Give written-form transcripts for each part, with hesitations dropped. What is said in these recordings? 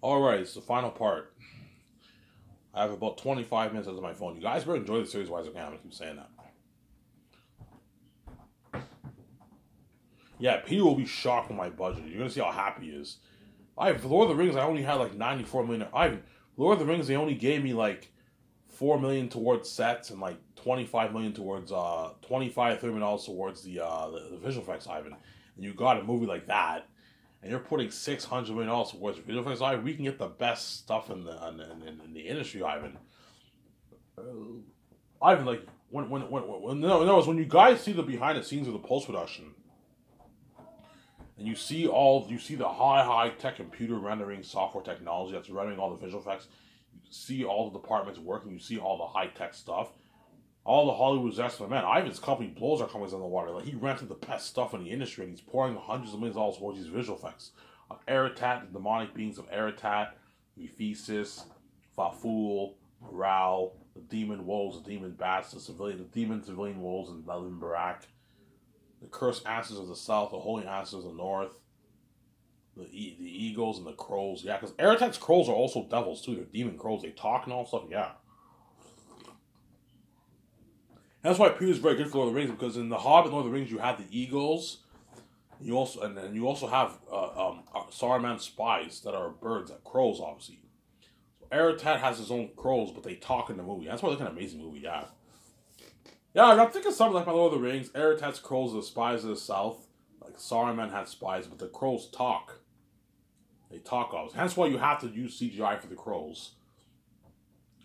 Alright, it's the final part. I have about 25 minutes on my phone. You guys better enjoy the series wise, okay? I'm gonna keep saying that. Yeah, Peter will be shocked with my budget. You're gonna see how happy he is. For Lord of the Rings, I only had like 94 million. Lord of the Rings, they only gave me like 4 million towards sets and like 25 million towards 25 $30 million towards the visual effects, Ivan. And you got a movie like that, and you're putting $600 million towards visual effects, Ivan. We can get the best stuff in the industry, Ivan. Ivan, like when you guys see the behind the scenes of the post production, and you see the high tech computer rendering software technology that's rendering all the visual effects. You see all the departments working. You see all the high tech stuff. All the Hollywood experts, man. Ivan's company blows our companies on the water. Like he rented the best stuff in the industry, and he's pouring hundreds of millions of dollars towards these visual effects of Aratat, the demonic beings of Aratat, Ephesus, Faful, Morale, the demon wolves, the demon bats, the demon civilian wolves, and Levin Barak, the cursed ancestors of the south, the holy ancestors of the north, the eagles and the crows. Yeah, because Aratat's crows are also devils too. They're demon crows. They talk and all stuff. Yeah. And that's why Peter's very good for Lord of the Rings, because in the Hobbit, Lord of the Rings, you have the eagles. You also have Saruman's spies that are birds, that crows, obviously. So Aratat has his own crows, but they talk in the movie. That's why it's an amazing movie. Yeah. Yeah, I'm thinking something like my Lord of the Rings. Aratat's crows are the spies of the south. Like Saruman had spies, but the crows talk. They talk obviously. Hence why you have to use CGI for the crows.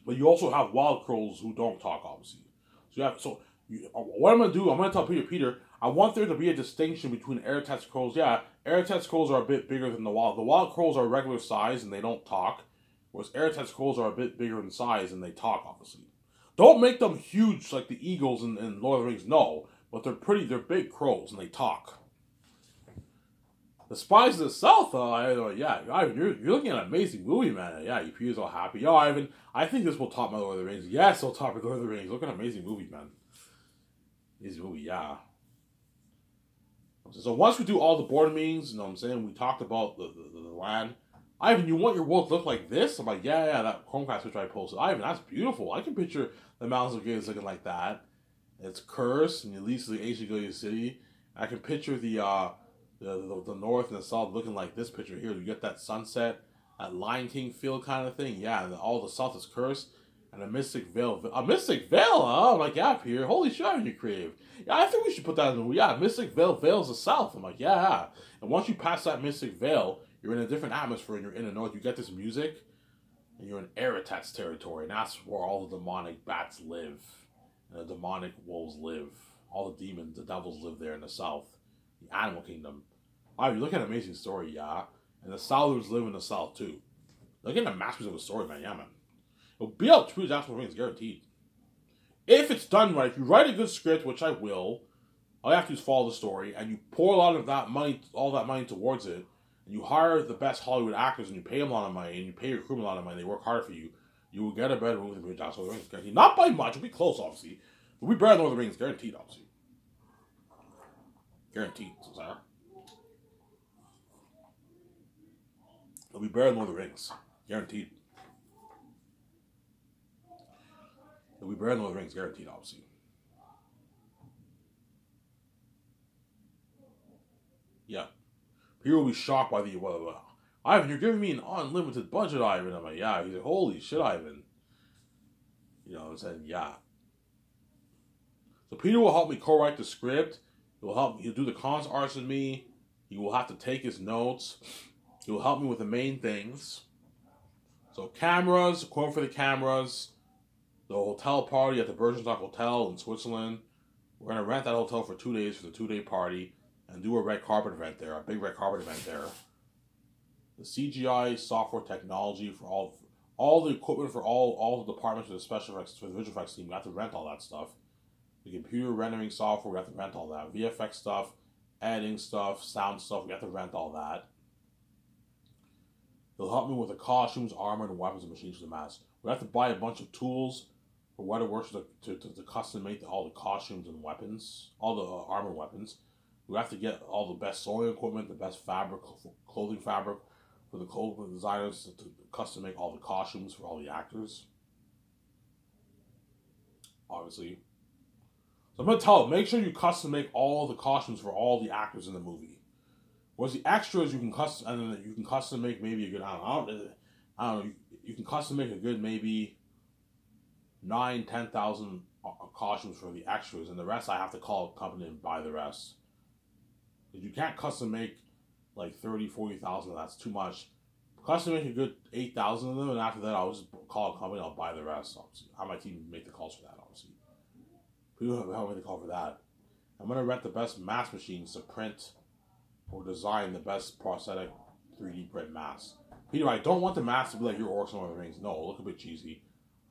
But you also have wild crows who don't talk, obviously. What I'm gonna do, I'm gonna tell Peter, I want there to be a distinction between Aratat's crows. Yeah, Aratat's crows are a bit bigger than the wild. The wild crows are regular size and they don't talk, whereas Aratat's crows are a bit bigger in size and they talk, obviously. Don't make them huge like the eagles in Lord of the Rings, no. But they're big crows and they talk. The Spies of the South, yeah, Ivan, you're looking at an amazing movie, man. Yeah, your peers all happy. Yo, Ivan, I think this will top my Lord of the Rings. Yes, it'll top your Lord of the Rings. Look at an amazing movie, man. Amazing movie, yeah. So once we do all the board meetings, you know what I'm saying, we talked about the land. Ivan, you want your world to look like this? I'm like, yeah, that Chromecast picture I posted. Ivan, that's beautiful. I can picture the Mountains of Gilead looking like that. It's cursed, and it leads to the ancient Gilead city. I can picture the north and the south looking like this picture here. You get that sunset, that Lion King feel kind of thing. Yeah, and all the south is cursed. And a Mystic Veil. A Mystic Veil? Oh, I'm like, yeah, Peter. Holy shit, you're creative. Yeah, I think we should put that in the movie. Yeah, Mystic Veil veils the south. I'm like, yeah. And once you pass that Mystic Veil, you're in a different atmosphere and you're in the north. You get this music, and you're in Aratat's territory. And that's where all the demonic bats live. And the demonic wolves live. All the demons, the devils live there in the south. The animal kingdom. Wow, you look at an amazing story, yeah. And the Southers live in the south, too. Look at the masterpiece of a story, man. Yeah, man. It'll be out to Jasper Rings, guaranteed. If it's done right, if you write a good script, which I will, all you have to do is follow the story, and you pour a lot of that money, all that money towards it, and you hire the best Hollywood actors, and you pay them a lot of money, and you pay your crew a lot of money, they work hard for you, you will get a better movie than Jasper Rings, guaranteed. Not by much, it'll be close, obviously. But we better than Lord of the Rings, guaranteed, obviously. Guaranteed, Sarah. It'll be better than Lord of the Rings, guaranteed. It'll be better than Lord of the Rings, guaranteed, obviously. Yeah. People will be shocked by the, Ivan, you're giving me an unlimited budget, Ivan. I'm like, yeah. He's like, holy shit, Ivan. You know what I'm saying? Yeah. So Peter will help me co-write the script. He'll do the cons arts with me. He will have to take his notes. He will help me with the main things. So cameras, quote for the cameras. The hotel party at the Bergenstock Hotel in Switzerland. We're going to rent that hotel for 2 days for the 2-day party and do a red carpet event there, a big red carpet event there. The CGI software technology for all the equipment for all the departments for the special effects, for the visual effects team, we have to rent all that stuff. The computer rendering software, we have to rent all that. VFX stuff, editing stuff, sound stuff, we have to rent all that. He'll help me with the costumes, armor, and weapons and machines for the mask. We have to buy a bunch of tools for Weatherworks to custom make all the costumes and weapons, all the armor weapons. We have to get all the best sewing equipment, the best fabric, clothing fabric for the designers to custom make all the costumes for all the actors. Obviously. So I'm gonna tell them, make sure you custom make all the costumes for all the actors in the movie. Whereas the extras you can custom, and then you can custom make maybe a good I don't know you can custom make a good maybe 9,000-10,000 costumes for the extras, and the rest I have to call a company and buy the rest. Because you can't custom make like 30,000-40,000. That's too much. Custom make a good 8,000 of them, and after that I'll just call a company and I'll buy the rest. Obviously, I have my team make the calls for that. Obviously, people have made the call for that. I'm gonna rent the best mask machines to print or design the best prosthetic 3D print masks. Peter, I don't want the mask to be like your orcs and Lord of the Rings. No, look a bit cheesy.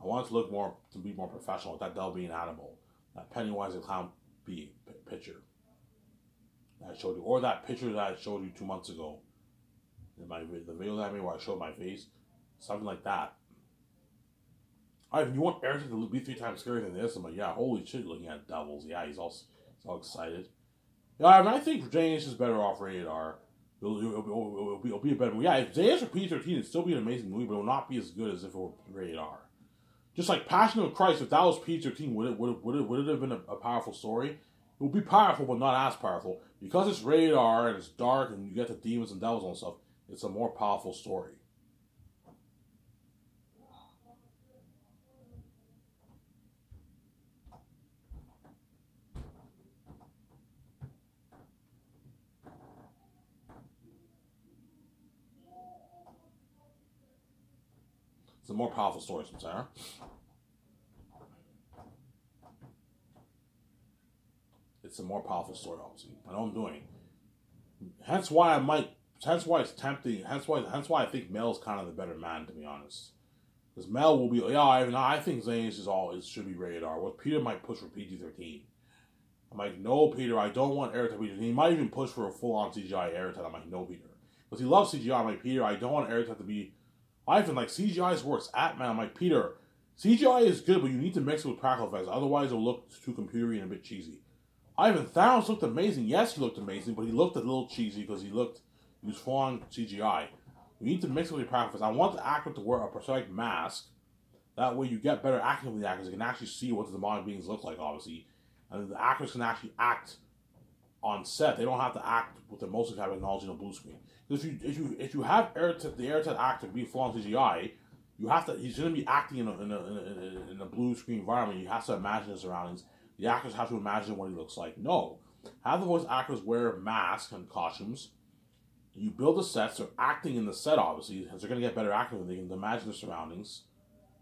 I want it to look more, to be more professional. That Del being animal, that Pennywise and Clown B picture that I showed you, or that picture that I showed you 2 months ago in the video that I made where I showed my face, something like that. Ivan, you want Eric to be 3 times scarier than this? I'm like, yeah, holy shit, looking at devils. Yeah, he's all excited. Yeah, I mean, I think J.H. is better off rated R. It'll be a better movie. Yeah, if J.H. were PG-13, it'd still be an amazing movie, but it will not be as good as if it were rated R. Just like Passion of Christ, if that was PG-13, would it have been a powerful story? It would be powerful, but not as powerful. Because it's rated R and it's dark and you get the demons and devils and stuff, it's a more powerful story. It's a more powerful story, Sarah. It's a more powerful story, obviously. I know I'm doing. Hence why it's tempting. Hence why I think Mel's kind of the better man, to be honest. Because Mel will be, yeah, I think Zane's should be rated R. What Peter might push for PG-13. I'm like, no, Peter, I don't want Eric to be. He might even push for a full-on CGI Eric. I'm like, no, Peter. Because he loves CGI. I'm like, Peter, I don't want Eric to be. Ivan, like, CGI's works at, man. I'm like, Peter, CGI is good, but you need to mix it with practical effects. Otherwise, it'll look too computery and a bit cheesy. Ivan, Thanos looked amazing. Yes, he looked amazing, but he looked a little cheesy because he was full-on CGI. You need to mix it with your practical effects. I want the actor to wear a prosthetic mask. That way you get better acting from the actors. You can actually see what the demonic beings look like, obviously. And the actors can actually act on set. They don't have to act with the motion capture technology on a blue screen. If you have the Airtet actor be full-on CGI, he's going to be acting in a blue screen environment. You have to imagine the surroundings. The actors have to imagine what he looks like. No. Have the voice actors wear masks and costumes. You build the sets. They're acting in the set, obviously, because they're going to get better acting when they can imagine their surroundings.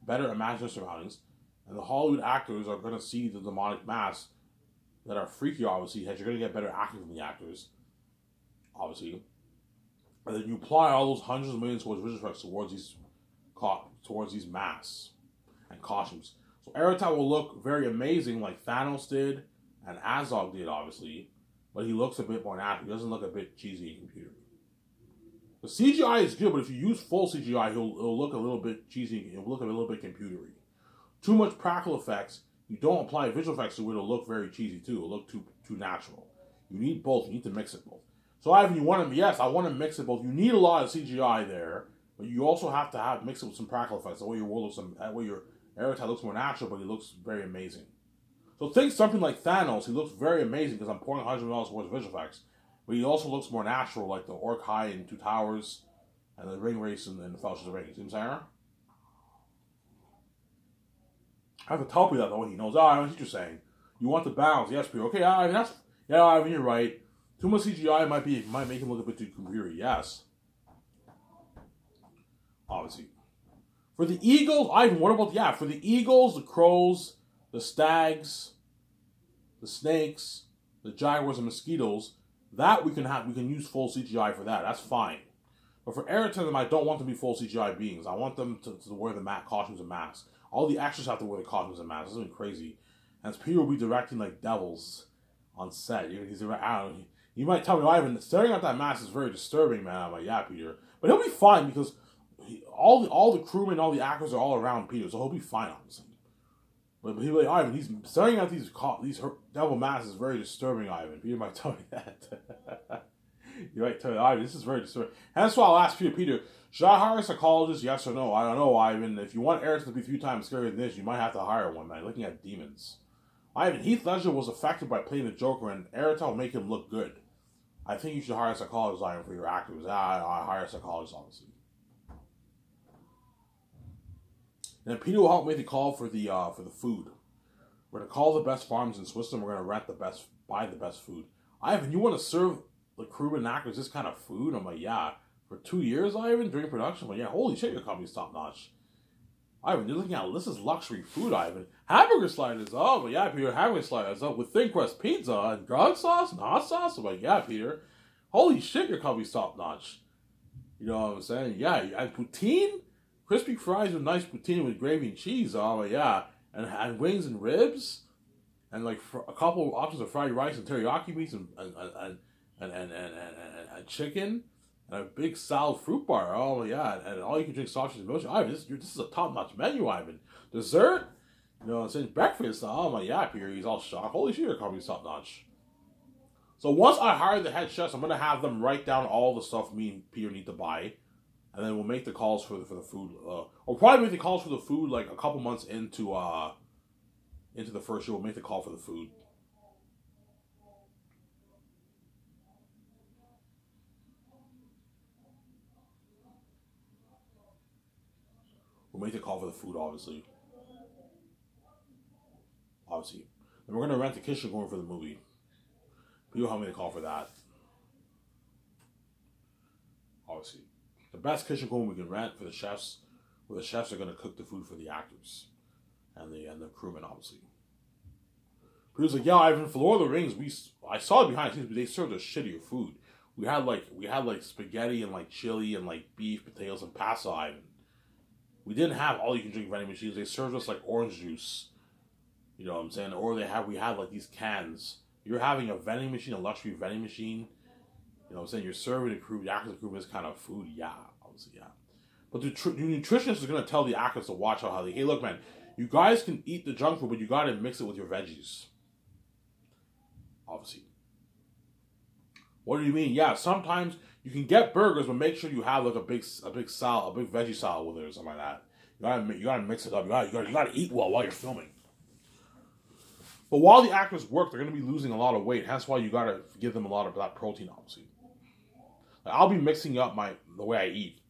Better imagine their surroundings. And the Hollywood actors are going to see the demonic masks that are freaky, obviously, because you're going to get better acting from the actors. Obviously. And then you apply all those hundreds of millions towards visual effects towards these masks and costumes. So Aerotite will look very amazing like Thanos did and Azog did, obviously. But he looks a bit more natural. He doesn't look a bit cheesy and computery. The CGI is good, but if you use full CGI, it'll look a little bit cheesy. It'll look a little bit computery. Too much practical effects. You don't apply visual effects to it, it'll look very cheesy too. It'll look too natural. You need both. You need to mix it both. So Ivan, I want to mix it both. You need a lot of CGI there, but you also have to mix it with some practical effects. That way your world looks, that way your Aerotite looks more natural, but he looks very amazing. So think something like Thanos. He looks very amazing because I'm pouring $100 towards visual effects, but he also looks more natural, like the Orc High in Two Towers and the ring race in the Fellowship of the Ring. See what I'm saying? I have to tell people that though. He knows. I know what you're saying. You want the balance, yes, Peter. Okay, Ivan, Ivan, you're right. Too much CGI might make him look a bit too computery. Yes, obviously. For the eagles, Ivan, what about for the eagles, the crows, the stags, the snakes, the jaguars, and mosquitoes? That we can use full CGI for that. That's fine. But for Aerotite, I don't want them to be full CGI beings. I want them to wear the costumes and masks. All the actors have to wear the costumes and masks. This is crazy. And Peter will be directing like devils on set. He's I don't know. You might tell me, Ivan, staring at that mask is very disturbing, man. I'm like, yeah, Peter. But he'll be fine because all the crewmen, all the actors are all around Peter, so he'll be fine, obviously. But he'll be like, Ivan, he's staring at these devil masks is very disturbing, Ivan. Peter might tell me that. You're right, Tony. Ivan, this is very disturbing. And that's why I'll ask Peter, should I hire a psychologist? Yes or no? I don't know, Ivan. If you want Eric to be 3 times scarier than this, you might have to hire one, man. Looking at demons. Ivan, Heath Ledger was affected by playing the Joker, and Eric will make him look good. I think you should hire a psychologist, Ivan, for your actors. I hire a psychologist, obviously. And then Peter will help make the call for the food. We're gonna call the best farms in Switzerland. We're gonna buy the best food. Ivan, you want to serve the crew and actors this kind of food? I'm like, yeah. For 2 years, Ivan, during production? I'm like, yeah, holy shit, your company's top notch. Ivan, you're looking at this is luxury food, Ivan. Hamburger sliders, oh, but yeah, Peter, hamburger sliders, with thin crust pizza and garlic sauce and hot sauce. I'm like, yeah, Peter, holy shit, your company's top notch. You know what I'm saying? Yeah, and poutine, crispy fries with nice poutine with gravy and cheese. Oh, yeah, and wings and ribs, and like a couple of options of fried rice and teriyaki meats and chicken. And a big salad fruit bar. Oh, yeah. And all you can drink sausage and milk. Ivan, this is a top-notch menu, Ivan. Dessert? You know what I'm saying? Breakfast? Oh, my, yeah, Peter. He's all shocked. Holy shit, your company's top-notch. So once I hire the head chefs, I'm going to have them write down all the stuff me and Peter need to buy. And then we'll make the calls for the food. We'll probably make the calls for the food like a couple months into the first year. We'll make the call for the food. We'll make the call for the food, obviously. And we're going to rent the kitchen going for the movie. People help me to call for that. Obviously. The best kitchen going we can rent for the chefs, where the chefs are going to cook the food for the actors. And the crewmen, obviously. People's like, yeah, Ivan, for Lord of the Rings, I saw it behind the scenes, but they served us shittier food. We had like spaghetti and like chili and like beef, potatoes, and pasta, Ivan. We didn't have all you can drink vending machines. They served us like orange juice. You know what I'm saying? Or we had like these cans. You're having a vending machine, a luxury vending machine. You know what I'm saying? You're serving the crew, the actors, the crew, this kind of food. Yeah, obviously, yeah. But the nutritionist is going to tell the actors to watch out how they, hey, look, man, you guys can eat the junk food, but you got to mix it with your veggies. Obviously. What do you mean? Yeah, sometimes you can get burgers, but make sure you have like a big salad, a big veggie salad with it or something like that. You gotta mix it up. You gotta eat well while you're filming. But while the actors work, they're gonna be losing a lot of weight. That's why you gotta give them a lot of that protein, obviously. Like, I'll be mixing up the way I eat.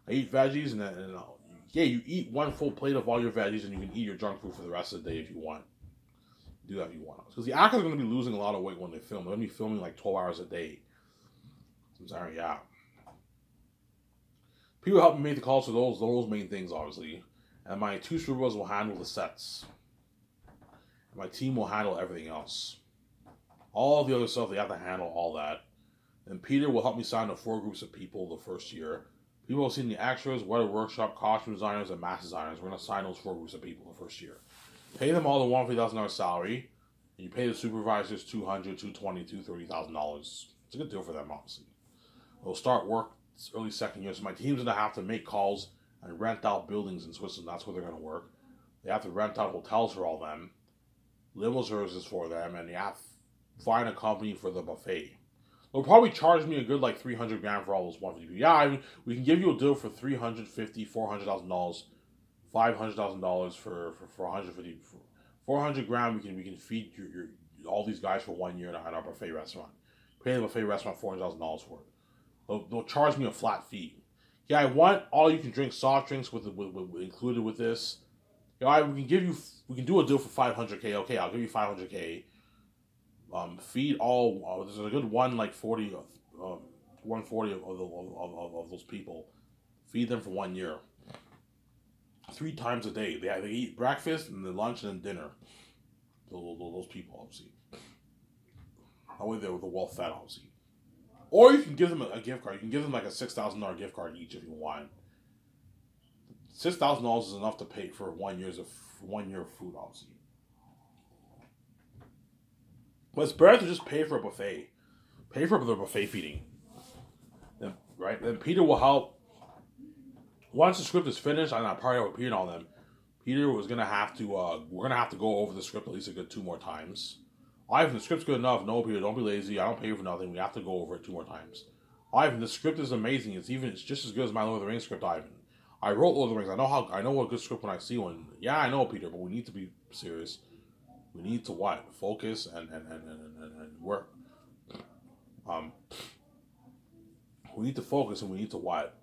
I eat veggies, and you eat one full plate of all your veggies, and you can eat your junk food for the rest of the day if you want. Do that if you want. Because the actors are going to be losing a lot of weight when they film. They're going to be filming like 12 hours a day. I'm sorry, yeah. People help me make the calls for those main things, obviously. And my 2 Cerebros will handle the sets. And my team will handle everything else. All the other stuff, they have to handle all that. And Peter will help me sign the 4 groups of people the first year. People will see the extras, weather workshop, costume designers, and mask designers. We're going to sign those 4 groups of people the first year. Pay them all the $150,000 salary, and you pay the supervisors $200,000, $220,000, $230,000. It's a good deal for them, obviously. They'll start work early second year, so my team's gonna have to make calls and rent out buildings in Switzerland. That's where they're gonna work. They have to rent out hotels for all them, limo services for them, and they have to find a company for the buffet. They'll probably charge me a good like $300,000 for all those 150. Yeah, we can give you a deal for $350,000, $400,000. $500,000 for 150, 400 grand. We can feed your all these guys for 1 year at our buffet restaurant. Pay the buffet restaurant $400,000 for it. They'll charge me a flat fee. Yeah, I want all you can drink soft drinks with included with this. Yeah, we can do a deal for $500K. Okay, I'll give you $500K. Feed all. There's a good 140 of those people. Feed them for 1 year. 3 times a day. They eat breakfast and then lunch and then dinner. Those people, obviously. That way they're well fed, obviously. Or you can give them a gift card. You can give them like a $6,000 gift card each if you want. $6,000 is enough to pay for 1 year of food, obviously. But it's better to just pay for a buffet. Pay for the buffet feeding. Then, right? Then Peter will help. Once the script is finished, I'm not probably with Peter and all them. Peter was gonna have to. We're gonna have to go over the script at least a good 2 more times. Ivan, the script's good enough. No, Peter, don't be lazy. I don't pay you for nothing. We have to go over it 2 more times. Ivan, the script is amazing. It's just as good as my Lord of the Rings script, Ivan. I wrote Lord of the Rings. I know what good script when I see one. Yeah, I know, Peter, but we need to be serious. We need to what? Focus and work. We need to focus and we need to what?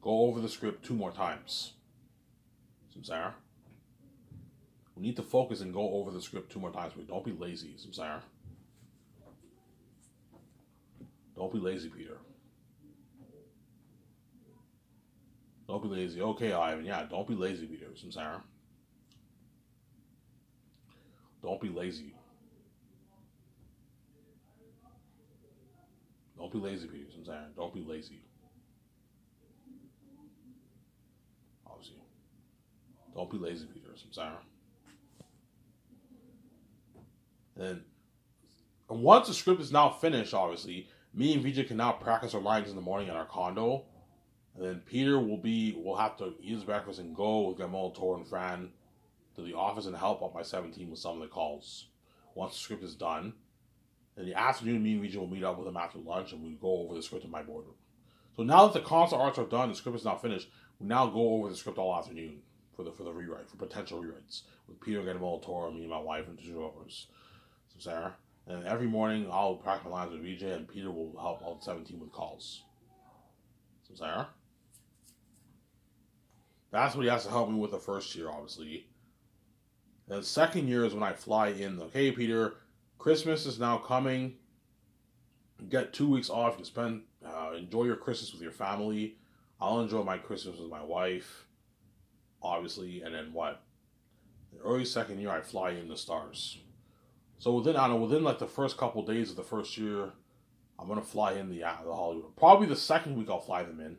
Go over the script 2 more times. Samsara. We need to focus and go over the script 2 more times. But don't be lazy, Samsara. Don't be lazy, Peter. Don't be lazy. Okay, Ivan. Yeah, don't be lazy, Peter. Samsara. Don't be lazy. Don't be lazy, Peter. Samsara. Don't be lazy. Obviously. Don't be lazy, Peter. Samsara. And once the script is now finished, obviously, me and Vijay can now practice our lines in the morning at our condo. And then Peter will have to eat his breakfast and go with Guillermo, Tor, and Fran to the office and help out my 17 with some of the calls. Once the script is done, in the afternoon, me and Vijay will meet up with him after lunch and we go over the script in my boardroom. So now that the concept arts are done, the script is now finished, we now go over the script all afternoon for the rewrite, for potential rewrites. With Peter, Guillermo, Tor, me and my wife, and 2 developers. So Sarah. And every morning, I'll practice my lines with Vijay and Peter will help out 17 with calls. So Sarah. That's what he has to help me with the first year, obviously. And the second year is when I fly in. Okay, Peter, Christmas is now coming. You get 2 weeks off. You can enjoy your Christmas with your family. I'll enjoy my Christmas with my wife, obviously. And then what? The early second year, I fly in the stars. So within like the first couple days of the first year, I'm gonna fly in the Hollywood. Probably the second week I'll fly them in.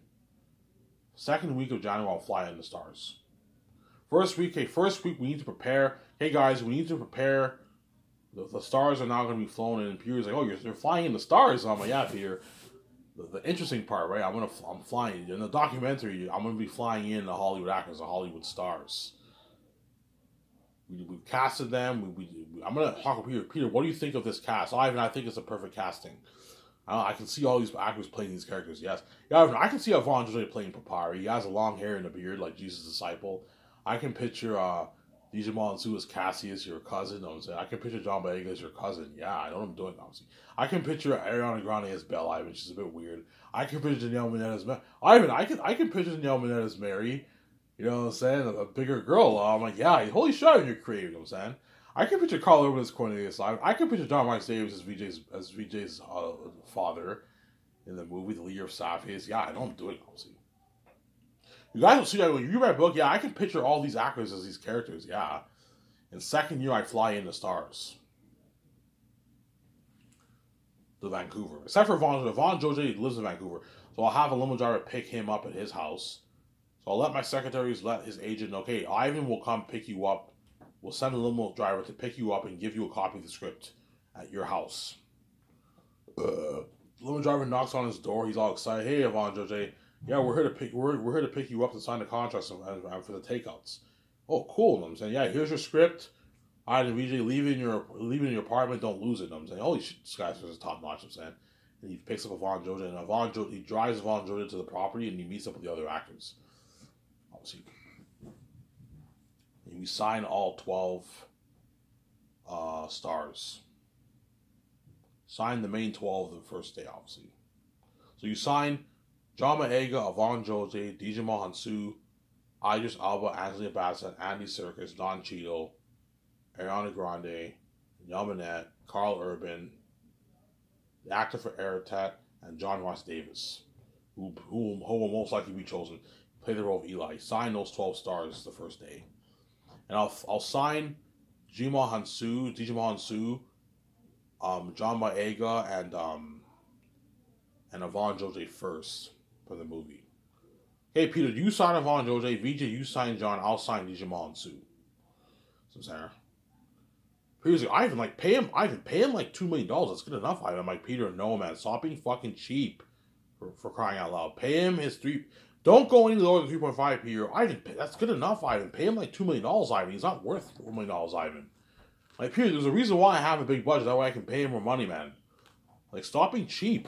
Second week of January, I'll fly in the stars. First week we need to prepare. Hey guys, we need to prepare. The stars are now going to be flown in. And Peter's like, oh, you're flying in the stars. So I'm like, yeah, Peter. The interesting part, right? I'm flying in the documentary. I'm going to be flying in the Hollywood actors, the Hollywood stars. We casted them. I'm going to talk with Peter. Peter, what do you think of this cast? Ivan, I think it's a perfect casting. I can see all these actors playing these characters. Yes, yeah, I can see Yvonne Jose playing Papari. He has a long hair and a beard like Jesus' disciple. I can picture Digimon Su as Cassius, your cousin. You know what I'm saying? I can picture John Boyega as your cousin. Yeah, I know what I'm doing, obviously. I can picture Ariana Grande as Belle Ivan. She's a bit weird. I can picture Danielle Minette as Ivan. I can picture Danielle Minette as Mary. You know what I'm saying? A bigger girl. I'm like, yeah, holy shit, you're creative. You know what I'm saying? I can picture Carl Urban as Cornelius Live. I can picture John Rice Davis as VJ's father in the movie, The Leader of Savages. Yeah, I know I'm doing, obviously. You guys will see that when you read my book. Yeah, I can picture all these actors as these characters. Yeah. In second year, I fly in the stars to Vancouver. Except for Vaughn Jose lives in Vancouver. So I'll have a limo driver pick him up at his house. So I'll let my secretaries let his agent know, okay, Ivan will come pick you up. We'll send a limo driver to pick you up and give you a copy of the script at your house. The limo driver knocks on his door. He's all excited. Hey, Yvonne Jose. Yeah, we're here to pick you up to sign the contracts and for the takeouts. Oh, cool. You know what I'm saying, yeah, here's your script. I didn't VJ leave it in your apartment. Don't lose it. You know what I'm saying, holy shit, this guy's top notch. I'm saying, and he picks up Yvonne Jose and he drives Yvonne Jose to the property and he meets up with the other actors. Obviously. And we sign all 12 stars. Sign the main 12 the first day, obviously. So you sign John Boyega, Yvonne Jose, Digimon Hansu, Idris Elba, Angela Bassett, Andy Serkis, Don Cheadle, Ariana Grande, Yamanet, Carl Urban, the actor for Eratet, and John Ross Davis, who will most likely be chosen to play the role of Eli. Sign those 12 stars the first day. And I'll sign Digimon Hansu, John Boyega, and Yvonne Jose first for the movie. Hey, Peter, you sign Yvonne Jose. VJ, you sign John. I'll sign Digimon Hansu. So, Sarah. Peter's like, Ivan, pay him like $2 million. That's good enough, Ivan. I'm like, Peter, no, man. Stop being fucking cheap for crying out loud. Pay him his Don't go any lower than 3.5, Peter. Ivan, that's good enough, Ivan. Pay him like $2 million, Ivan. He's not worth $4 million, Ivan. Like, period. There's a reason why I have a big budget. That way I can pay him more money, man. Like, stop being cheap.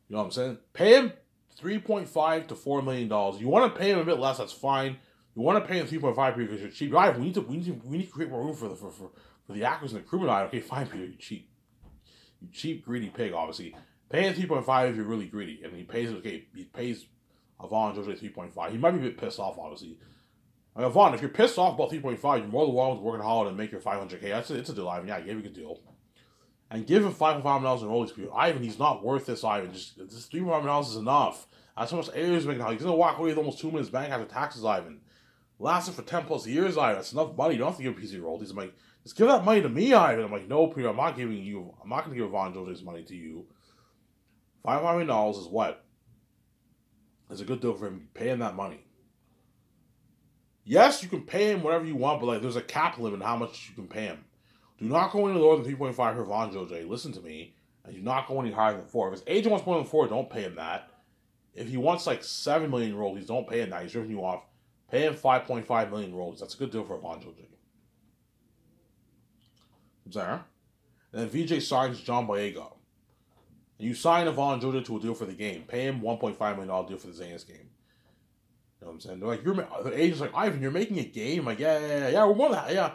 You know what I'm saying? Pay him $3.5 to $4 million. You want to pay him a bit less, that's fine. You want to pay him 3.5 because you're cheap. Right? We need to create more room for the actors and the crewmen. Okay, fine, Peter. You're cheap. You cheap, greedy pig. Obviously, pay him 3.5 if you're really greedy, and he pays Yvonne George 3.5. He might be a bit pissed off, obviously. Like, Yvonne, if you're pissed off about 3.5, you're more than welcome to work in Hollywood and make your $500K. It's a deal, Ivan. Yeah, I gave you a good deal. And give him $5.5 million in royalties, Peter. Ivan, he's not worth this, Ivan. Just $3.5 million is enough. That's how much Ayers making. He's gonna walk away with almost $2 million bank after taxes, Ivan. Lasted for 10 plus years, Ivan. That's enough money. You don't have to give a piece of your royalties. I'm like, just give that money to me, Ivan. I'm like, no, Peter, I'm not gonna give Yvonne George's money to you. $5.5 million is what? It's a good deal for him. Pay him that money. Yes, you can pay him whatever you want, but like, there's a cap limit on how much you can pay him. Do not go any lower than 3.5 for Yvonne George. Listen to me. And do not go any higher than 4. If his agent wants more than 4, don't pay him that. If he wants like 7 million royalties, don't pay him that. He's ripping you off. Pay him 5.5 million royalties. That's a good deal for Yvonne George. And then VJ signs John Boyega. And you sign Yvonne Georgia to a deal for the game. Pay him $1.5 million deal for the Zanis game. You know what I'm saying? They're like, the agent's like, Ivan, you're making a game? I'm like, yeah, we're more than, yeah.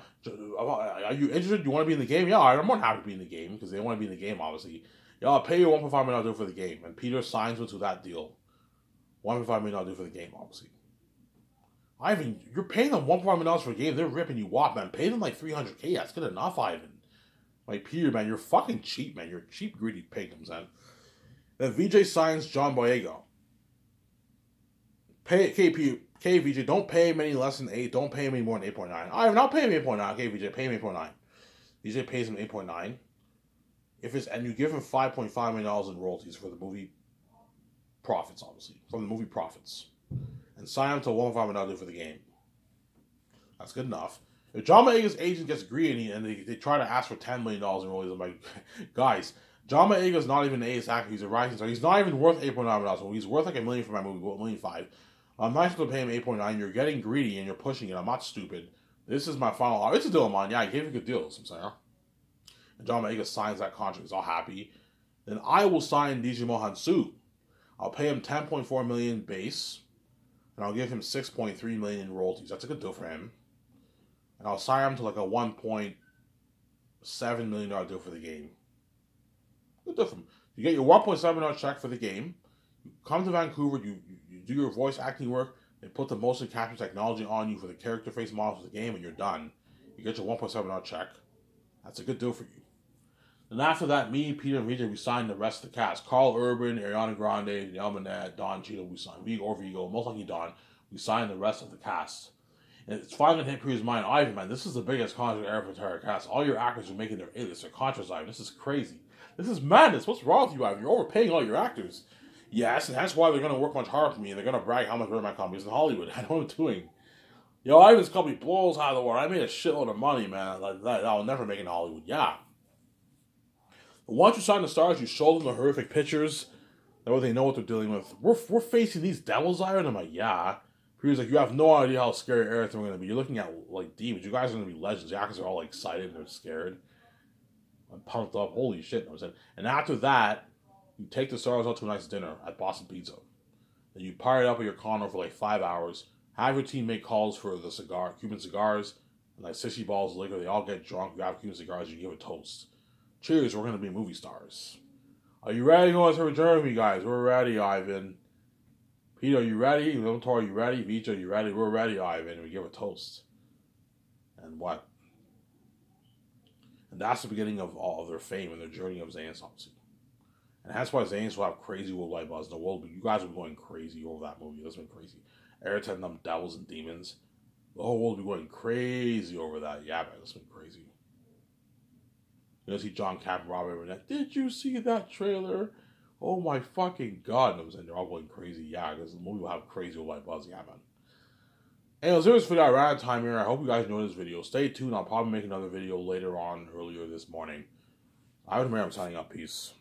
Are you interested? You want to be in the game? Yeah, I'm more than happy to be in the game, because they want to be in the game, obviously. Yeah, I'll pay you $1.5 million deal for the game. And Peter signs into that deal. $1.5 million deal for the game, obviously. Ivan, you're paying them $1.5 million for a game. They're ripping you off, man. Pay them like $300K. That's good enough, Ivan. Like, Peter, man, you're fucking cheap, man. You're a cheap, greedy pig, man. Then VJ signs John Boyega. Pay VJ, don't pay him any less than 8. Don't pay him any more than 8.9. Ivan, I'll pay him 8.9. Okay, VJ, pay him 8.9. VJ pays him 8.9. And you give him $5.5 million in royalties for the movie profits, obviously. From the movie profits. And sign him to $1.5 million for the game. That's good enough. If John Boyega's agent gets greedy and they try to ask for $10 million in royalties, I'm like, guys, John Boyega's not even an A-list actor. He's a rising star. He's not even worth $8.9 million. He's worth like $1 million for my movie, $1.5 million. I'm not going to pay him 8.9. You're getting greedy and you're pushing it. I'm not stupid. This is my final offer. It's a deal of mine. Yeah, I gave you good deals. I'm saying. And John Boyega signs that contract. He's all happy. Then I will sign Djimon Hounsou. I'll pay him $10.4 million base. And I'll give him $6.3 million in royalties. That's a good deal for him. And I'll sign him to like a $1.7 million deal for the game. Good deal for him. You get your $1.7 million check for the game. You come to Vancouver. You do your voice acting work. They put the motion capture technology on you for the character face models of the game, and you're done. You get your $1.7 million check. That's a good deal for you. And after that, me, Peter, and VJ, we signed the rest of the cast. Carl Urban, Ariana Grande, Danielle Minette, Don Cheadle, we signed. Vigo, most likely Don. We signed the rest of the cast. And it's finally hit Peter's mind, Ivan, man, this is the biggest contract ever for entire cast. All your actors are making their A-list, their contracts, Ivan. This is crazy. This is madness. What's wrong with you, Ivan? You're overpaying all your actors. Yes, and that's why they're going to work much harder for me, and they're going to brag how much better my company is in Hollywood. I know what I'm doing. Yo, Ivan's company blows out of the water. I made a shitload of money, man. Like that I'll never make in Hollywood. Yeah. But once you sign the stars, you show them the horrific pictures. That way they know what they're dealing with. We're facing these devils, Ivan. I'm like, yeah. Peter's like, you have no idea how scary everything we're going to be. You're looking at, like, demons. You guys are going to be legends. The actors are all, like, excited and they're scared. I'm pumped up. Holy shit. I was like, and after that, you take the stars out to a nice dinner at Boston Pizza. Then you pirate up at your condo for, like, 5 hours. Have your team make calls for the Cuban cigars, and, like, 60 balls of liquor. They all get drunk. You have Cuban cigars. You give a toast. Cheers. We're going to be movie stars. Are you ready to go on a journey, guys? We're ready, Ivan. Peter, are you ready? Tor, are you ready? Vito, are you ready? We're ready, Ivan. We give a toast. And what? And that's the beginning of all of their fame and their journey of Zanis, obviously. And that's why Zanis will have crazy worldwide buzz in the world. But you guys will be going crazy over that movie. That's been crazy. Airhead them devils and demons. The whole world will be going crazy over that. Yeah, man, that's been crazy. You know, see John Cap and Robert Burnett. Did you see that trailer? Oh my fucking god. And they're all going crazy. Yeah, because the movie will have crazy worldwide buzz. Yeah, man. Anyways, there was for that around time here. I hope you guys enjoyed this video. Stay tuned. I'll probably make another video later on, earlier this morning. I was Mary. I'm signing up. Peace.